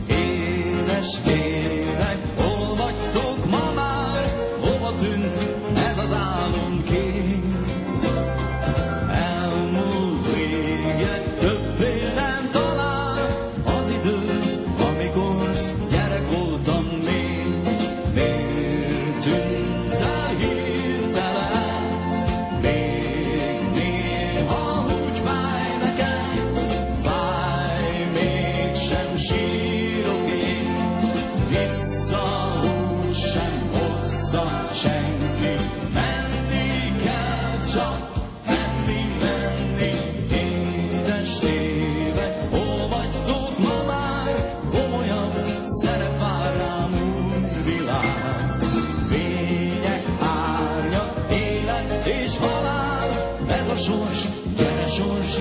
Édes évek, hol vagytok ma már? Hova tűnt ez az álomkép? Elmúlt régen, többé nem talán az idő, amikor gyerek voltam még. Miért tűnt el hirtelen? Még néha úgy fáj nekem, fáj, mégsem sírok én. Vissza úgy sem hozza senki, menni kell csak, menni. Édes évek, hol vagytok ma már? Komolyabb szerep vár rám, új világ. Fények, árnyak, élet és halál, ez a sors, gyere sors,